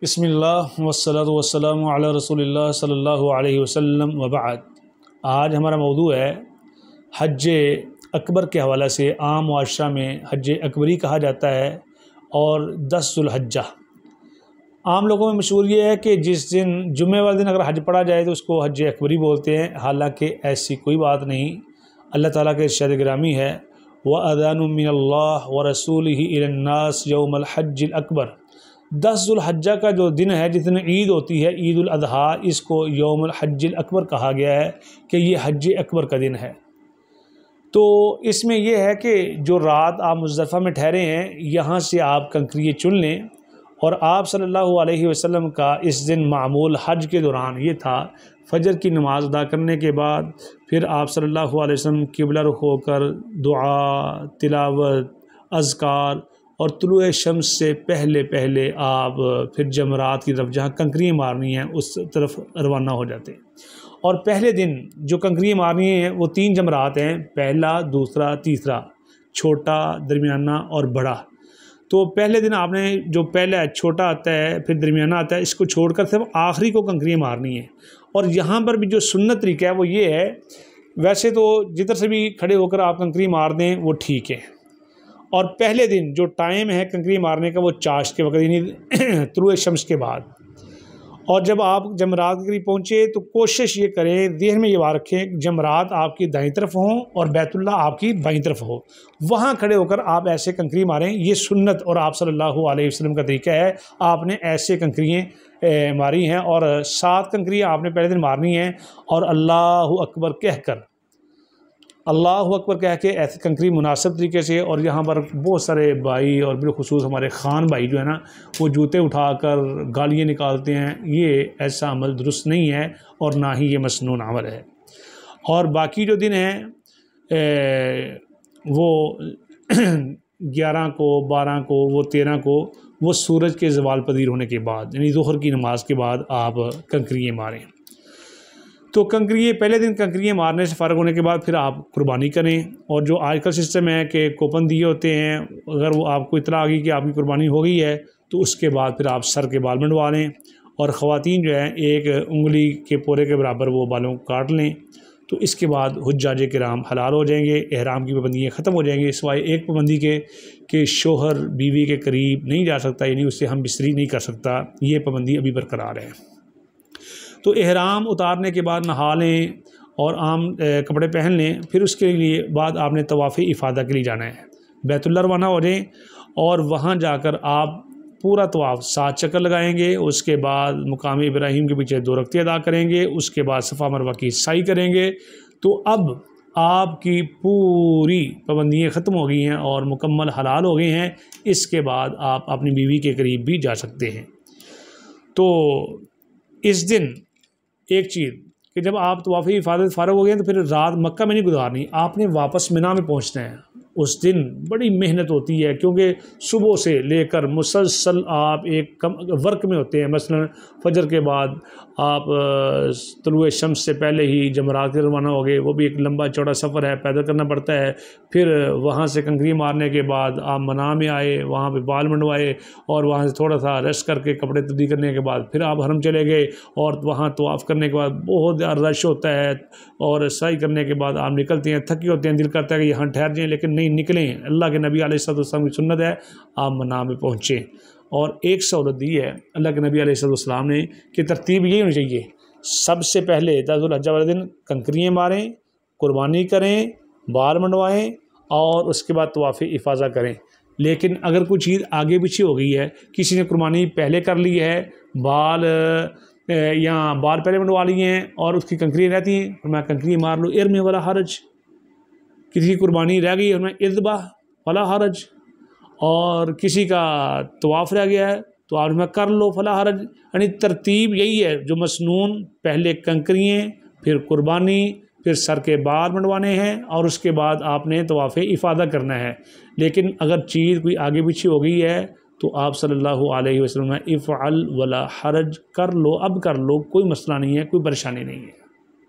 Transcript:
بسم اللہ والصلاۃ والسلام علی رسول اللہ صلی اللہ علیہ وسلم وبعد۔ آج ہمارا موضوع ہے حج اکبر کے حوالے سے۔ عام معاشرہ میں حج اکبری کہا جاتا ہے اور 10 ذو الحجہ۔ عام لوگوں میں مشہور یہ ہے کہ جس دن جمعہ والے دن اگر حج پڑھا جائے تو اس کو حج اکبری بولتے ہیں، حالانکہ ایسی کوئی بات نہیں۔ اللہ تعالیٰ کے ارشاد گرامی ہے وَأَذَانٌ مِّنَ اللَّهِ وَرَسُولِهِ إِلَى النَّاسِ يَوْمَ الْحَجِّ الْأَكْبَرِ۔ 10 ذو الحجہ کا جو دن ہے، جس دن عید ہوتی ہے، عید الاضحیٰ، اس کو یوم الحج الاکبر کہا گیا ہے کہ یہ حج اکبر کا دن ہے۔ تو اس میں یہ ہے کہ جو رات آپ مزدلفہ میں ٹھہرے ہیں، یہاں سے آپ کنکریے چن لیں، اور آپ صلی اللہ علیہ وسلم کا اس دن معمول حج کے دوران یہ تھا، فجر کی نماز ادا کرنے کے بعد پھر آپ صلی اللہ علیہ وسلم قبلہ رخ ہو کر دعا، تلاوت، اذکار اور طلوع شمس سے پہلے آپ پھر جمرات کی طرف، جہاں کنکریاں مارنی ہیں، اس طرف روانہ ہو جاتے ہیں۔ اور پہلے دن جو کنکریاں مارنی ہیں وہ 3 جمرات ہیں، پہلا، دوسرا، تیسرا، چھوٹا، درمیانہ اور بڑا۔ تو پہلے دن آپ نے جو پہلا چھوٹا آتا ہے، پھر درمیانہ آتا ہے، اس کو چھوڑ کر صرف آخری کو کنکریاں مارنی ہیں۔ اور یہاں پر بھی جو سنت طریقہ ہے وہ یہ ہے، ویسے تو جدھر سے بھی کھڑے ہو کر آپ کنکری مار دیں وہ ٹھیک ہے۔ اور پہلے دن جو ٹائم ہے کنکری مارنے کا وہ چاشت کے وقت، یعنی طلوع شمس کے بعد۔ اور جب آپ جمرات کے قریب پہنچے تو کوشش یہ کریں، ذہن میں یہ بات رکھیں کہ جمرات آپ کی دائیں طرف ہوں اور بیت اللہ آپ کی بائیں طرف ہو، وہاں کھڑے ہو کر آپ ایسے کنکری ماریں۔ یہ سنت اور آپ صلی اللہ علیہ وسلم کا طریقہ ہے، آپ نے ایسے کنکریاں ماری ہیں، اور 7 کنکریاں آپ نے پہلے دن مارنی ہیں، اور اللہ اکبر کہہ کے ایسے کنکری مناسب طریقے سے۔ اور یہاں پر بہت سارے بھائی اور بالخصوص ہمارے خان بھائی جو ہے نا، وہ جوتے اٹھا کر گالیاں نکالتے ہیں، یہ ایسا عمل درست نہیں ہے اور نہ ہی یہ مسنون عمل ہے۔ اور باقی جو دن ہیں وہ 11 کو، 12 کو، وہ 13 کو، وہ سورج کے زوال پذیر ہونے کے بعد، یعنی ظہر کی نماز کے بعد آپ کنکریاں ماریں۔ تو پہلے دن کنکریاں مارنے سے فارغ ہونے کے بعد پھر آپ قربانی کریں۔ اور جو آج کل سسٹم ہے کہ کوپن دیے ہوتے ہیں، اگر وہ آپ کو اطلاع آ گئی کہ آپ کی قربانی ہو گئی ہے تو اس کے بعد پھر آپ سر کے بال منڈوا لیں، اور خواتین جو ہیں 1 انگلی کے پورے کے برابر وہ بالوں کو کاٹ لیں۔ تو اس کے بعد حجاج کرام حلال ہو جائیں گے، احرام کی پابندیاں ختم ہو جائیں گے، سوائے ایک پابندی کے کہ شوہر بیوی کے قریب نہیں جا سکتا، یعنی اس سے ہم بستری نہیں کر سکتا، یہ پابندی ابھی برقرار ہے۔ تو احرام اتارنے کے بعد نہا لیں اور عام کپڑے پہن لیں، پھر اس کے لیے بعد آپ نے طواف افاضہ کے لیے جانا ہے، بیت اللہ روانہ ہو جائیں، اور وہاں جا کر آپ پورا طواف 7 چکر لگائیں گے۔ اس کے بعد مقام ابراہیم کے پیچھے 2 رکعتیں ادا کریں گے، اس کے بعد صفا مروہ کی سعی کریں گے۔ تو اب آپ کی پوری پابندیاں ختم ہو گئی ہیں اور مکمل حلال ہو گئے ہیں۔ اس کے بعد آپ اپنی بیوی کے قریب بھی جا سکتے ہیں۔ تو اس دن ایک چیز کہ جب آپ طواف افاضہ فارغ ہو گئے ہیں تو پھر رات مکہ میں نہیں گزارنی، آپ نے واپس منی میں پہنچنا ہے۔ اس دن بڑی محنت ہوتی ہے، کیونکہ صبح سے لے کر مسلسل آپ ایک ورک میں ہوتے ہیں۔ مثلا فجر کے بعد آپ طلوع شمس سے پہلے ہی جمرات کے روانہ ہو گئے، وہ بھی ایک لمبا چوڑا سفر ہے، پیدل کرنا پڑتا ہے۔ پھر وہاں سے کنکری مارنے کے بعد آپ منی میں آئے، وہاں پہ بال منڈوائے، اور وہاں سے تھوڑا سا ریسٹ کر کے کپڑے تبدیل کرنے کے بعد پھر آپ حرم چلے گئے، اور وہاں طواف کرنے کے بعد بہت زیادہ رش ہوتا ہے، اور سعی کرنے کے بعد آپ نکلتے ہیں، تھکے ہوتے ہیں، دل کرتا ہے کہ یہاں ٹھہر جائیں، لیکن نہیں نکلیں۔ اللہ کے نبی علیہ السلام کی سنت ہے آپ منی میں پہنچیں۔ اور ایک سہولت دی ہے اللہ کے نبی علیہ السلام نے کہ ترتیب یہ ہونی چاہیے، سب سے پہلے 10 ذو الحجہ والے دن کنکریاں ماریں، قربانی کریں، بال منڈوائیں، اور اس کے بعد طواف افاضہ کریں۔ لیکن اگر کوئی چیز آگے پیچھے ہو گئی ہے، کسی نے قربانی پہلے کر لی ہے، بال پہلے منڈوا لیے ہیں اور اس کی کنکریاں رہتی ہیں، اور میں کنکریاں مار لوں، ارمی ولا حرج۔ کسی کی قربانی رہ گئی اور میں اذبح فلا حرج، اور کسی کا طواف رہ گیا ہے تو آپ میں کر لو فلا حرج۔ یعنی ترتیب یہی ہے جو مسنون، پہلے کنکریاں، پھر قربانی، پھر سر کے بال منڈوانے ہیں، اور اس کے بعد آپ نے طواف افاضہ کرنا ہے۔ لیکن اگر چیز کوئی آگے پیچھے ہو گئی ہے تو آپ صلی اللہ علیہ وسلم افعل ولا حرج، کر لو، اب کر لو، کوئی مسئلہ نہیں ہے، کوئی پریشانی نہیں ہے۔